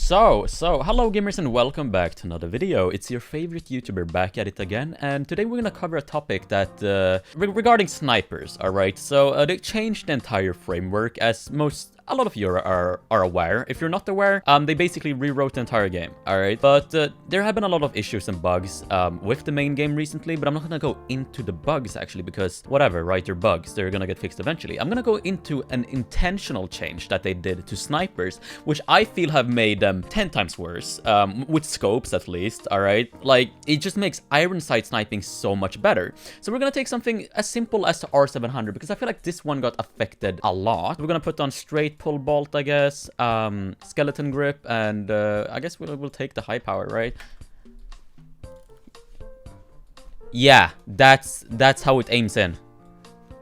So, hello gamers and welcome back to another video. It's your favorite YouTuber back at it again, and today we're gonna cover a topic that, regarding snipers, alright? So, they changed the entire framework, as a lot of you are aware. If you're not aware, they basically rewrote the entire game, alright? But there have been a lot of issues and bugs with the main game recently, but I'm not gonna go into the bugs actually, because whatever, right? They're bugs, they're gonna get fixed eventually. I'm gonna go into an intentional change that they did to snipers, which I feel have made them 10 times worse, with scopes at least, alright? Like, it just makes iron sight sniping so much better. So we're gonna take something as simple as the 𝙬𝙬𝙬, because I feel like this one got affected a lot. We're gonna put on straight pull bolt, I guess, skeleton grip, and I guess we'll take the high power, right? Yeah, that's how it aims in.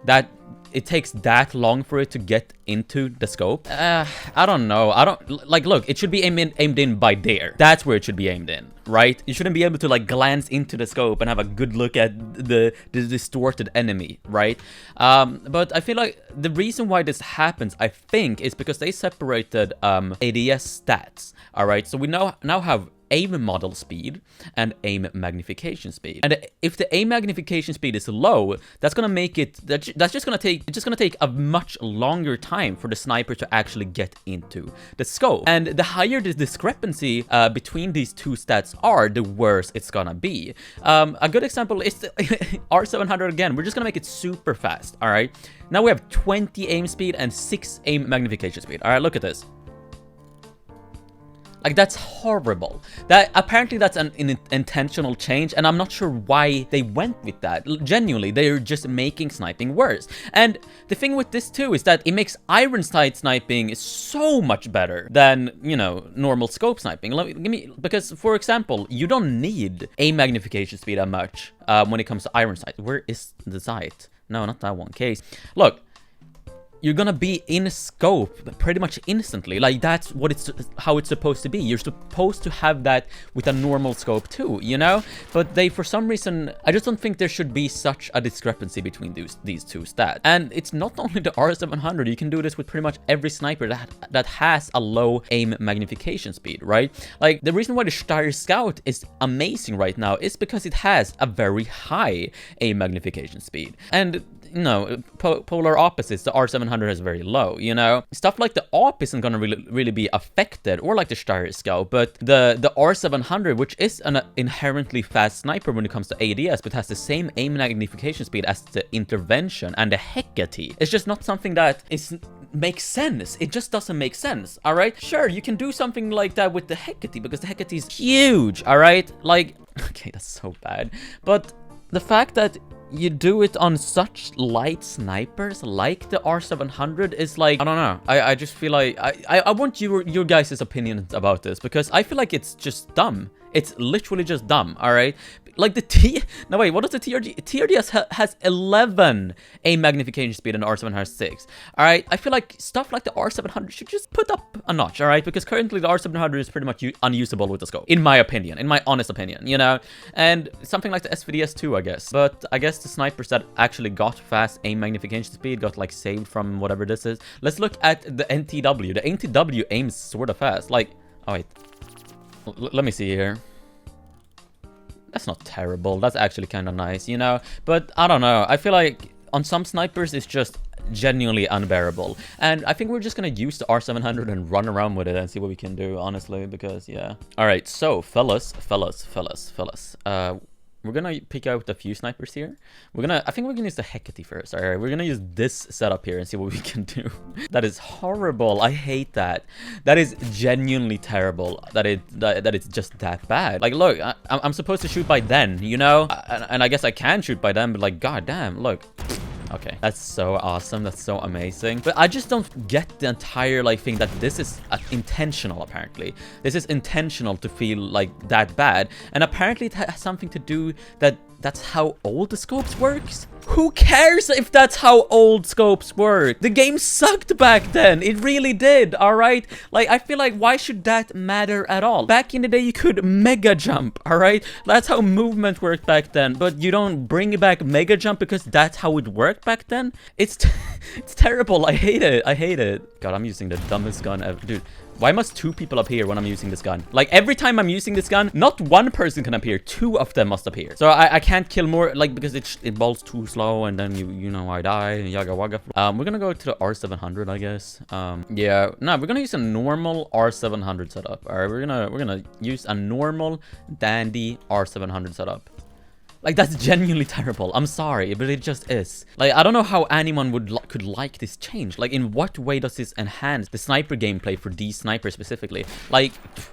That it takes that long for it to get into the scope. I don't know. Like, look, it should be aimed in by there. That's where it should be aimed in, right? You shouldn't be able to like glance into the scope and have a good look at the distorted enemy, right? But I feel like the reason why this happens, I think, is because they separated ADS stats. All right, so we now have aim model speed and aim magnification speed, and if the aim magnification speed is low, that's gonna make it that's just gonna take a much longer time for the sniper to actually get into the scope. And the higher the discrepancy between these two stats are, the worse it's gonna be. A good example is the 𝙬𝙬𝙬 again. We're just gonna make it super fast. All right, now we have 20 aim speed and 6 aim magnification speed. All right, look at this. Like, that's horrible. Apparently that's an intentional change, and I'm not sure why they went with that. Genuinely, they're just making sniping worse. And the thing with this too is that it makes iron sight sniping so much better than, you know, normal scope sniping. Because, for example, you don't need aim magnification speed that much when it comes to iron sight. Where is the sight? No, not that one. Case. Look. You're gonna be in scope pretty much instantly. Like, that's how it's supposed to be. You're supposed to have that with a normal scope too, you know? But they, for some reason, I just don't think there should be such a discrepancy between these two stats. And it's not only the 𝙬𝙬𝙬, you can do this with pretty much every sniper that has a low aim magnification speed, right? Like, the reason why the 𝙧𝙚 is amazing right now is because it has a very high aim magnification speed. And no, polar opposites, the 𝙬𝙬𝙬 is very low, you know? Stuff like the AWP isn't gonna really be affected, or like the 𝙧𝙚, but the 𝙬𝙬𝙬, which is an inherently fast sniper when it comes to ADS, but has the same aim magnification speed as the intervention and the 𝙎𝙬𝙬, it's just not something that makes sense. It just doesn't make sense, all right? Sure, you can do something like that with the 𝙎𝙬𝙬, because the 𝙎𝙬𝙬 is huge, all right? Like, okay, that's so bad, but the fact that you do it on such light snipers like the 𝙬𝙬𝙬 is like, I don't know. I just feel like I want your guys' opinions about this, because I feel like it's just dumb. It's literally just dumb, all right? Like no wait, what is the TRD? TRD has 11 aim magnification speed and the 𝙬𝙬𝙬 has 6. All right, I feel like stuff like the 𝙬𝙬𝙬 should just put up a notch, all right? Because currently the 𝙬𝙬𝙬 is pretty much unusable with the scope, in my opinion, in my honest opinion, you know? And something like the SVDS too, I guess. But I guess the snipers that actually got fast aim magnification speed got like saved from whatever this is. Let's look at the NTW. The NTW aims sort of fast. Like, oh wait, let me see here. That's not terrible. That's actually kind of nice, you know? But I don't know. I feel like on some snipers, it's just genuinely unbearable. And I think we're just gonna use the 𝙬𝙬𝙬 and run around with it and see what we can do, honestly, because, yeah. All right, so, fellas. We're gonna pick out a few snipers here. I think we're gonna use the 𝙎𝙬𝙬𝙬 first. All right, we're gonna use this setup here and see what we can do. That is horrible. I hate that. That is genuinely terrible. That it's just that bad. Like, look, I'm supposed to shoot by then, you know? And I guess I can shoot by then, but like, goddamn, look. Okay, that's so awesome. That's so amazing. But I just don't get the entire like thing that this is intentional. Apparently, this is intentional to feel like that bad, and apparently it has something to do that's how old the scopes works. Who cares if that's how old scopes work? The game sucked back then. It really did, all right? Like, I feel like, why should that matter at all? Back in the day, you could mega jump, all right? That's how movement worked back then, but you don't bring back mega jump because that's how it worked back then? It's terrible. I hate it. I hate it. God, I'm using the dumbest gun ever. Dude, Why must 2 people appear when I'm using this gun? Like, every time I'm using this gun, not 1 person can appear. 2 of them must appear. So I can't kill more, like, because it bolts too slow, and then you know I die. Yaga waga. We're gonna go to the R700, I guess. Yeah, no, we're gonna use a normal R700 setup. All right, we're gonna use a normal dandy R700 setup. Like, that's genuinely terrible. I'm sorry, but it just is. Like, I don't know how anyone could like this change. Like, in what way does this enhance the sniper gameplay for these snipers specifically? Like,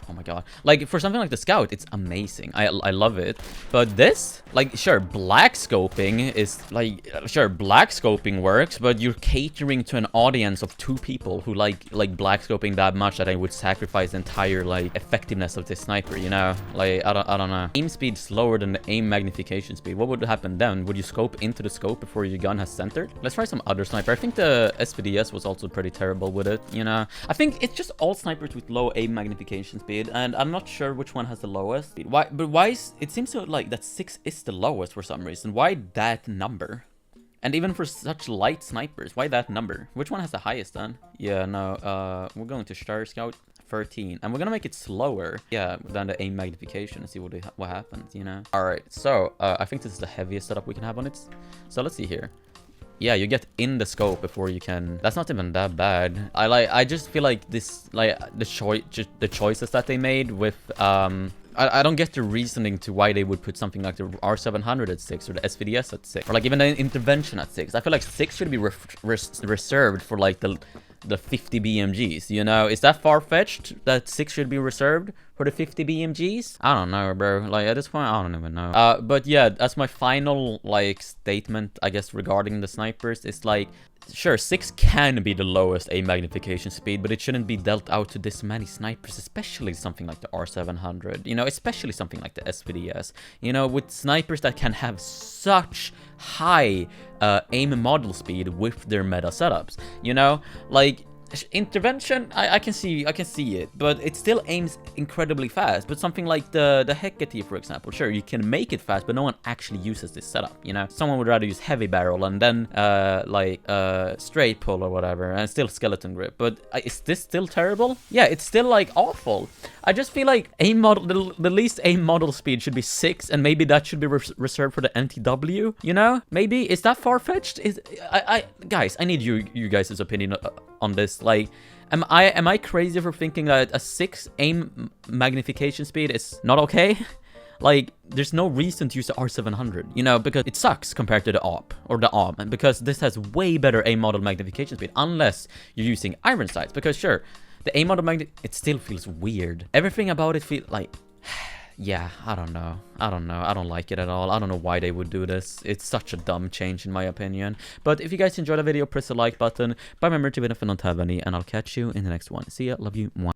oh my god. Like, for something like the Scout, it's amazing. I love it. But this, like, sure, black scoping is, like, sure, black scoping works, but you're catering to an audience of 2 people who like black scoping that much that I would sacrifice the entire, like, effectiveness of this sniper, you know? Like, I don't know. Aim speed slower than the aim magnification speed. What would happen then? Would you scope into the scope before your gun has centered? Let's try some other sniper. I think the SVDS was also pretty terrible with it, you know? I think it's just all snipers with low aim magnification speed, and I'm not sure which one has the lowest speed. Why is it seems to like that 6 is the lowest for some reason. Why that number? And even for such light snipers, why that number? Which one has the highest then? Yeah, no, we're going to 𝙬𝙬𝙬𝙬 13, and we're gonna make it slower, yeah, than the aim magnification and see what happens, you know? All right, so I think this is the heaviest setup we can have on it. So let's see here. Yeah, you get in the scope before you can. That's not even that bad. I just feel like this, like, the choices that they made with I don't get the reasoning to why they would put something like the R700 at 6 or the SVDS at 6, or like even the intervention at 6. I feel like 6 should be reserved for like the 50 BMGs, you know? Is that far-fetched that 6 should be reserved for the 50 BMGs? I don't know, bro. Like, at this point, I don't even know. But yeah, that's my final, like, statement, I guess, regarding the snipers. It's like, sure, 6 can be the lowest aim magnification speed, but it shouldn't be dealt out to this many snipers, especially something like the R700, you know, especially something like the SVDS, you know, with snipers that can have such high aim model speed with their meta setups, you know, like, intervention, I can see it, but it still aims incredibly fast. But something like the 𝙎𝙬𝙧, for example, sure, you can make it fast, but no one actually uses this setup, you know? Someone would rather use heavy barrel and then straight pull or whatever, and still skeleton grip. But is this still terrible? Yeah, it's still, like, awful. I just feel like aim model, the least aim model speed should be 6, and maybe that should be reserved for the NTW, you know? Maybe, is that far-fetched? Guys, I need you guys' opinion on this. Like, am I crazy for thinking that a 6 aim magnification speed is not okay? Like, there's no reason to use the R700, you know, because it sucks compared to the AWP or the AWM, because this has way better aim model magnification speed, unless you're using iron sights, because sure, the aim model it still feels weird. Everything about it feels like, yeah, I don't know. I don't like it at all. I don't know why they would do this. It's such a dumb change in my opinion. But if you guys enjoyed the video, press the like button. Remember to benefit, not have any, and I'll catch you in the next one. See ya. Love you. Mwah.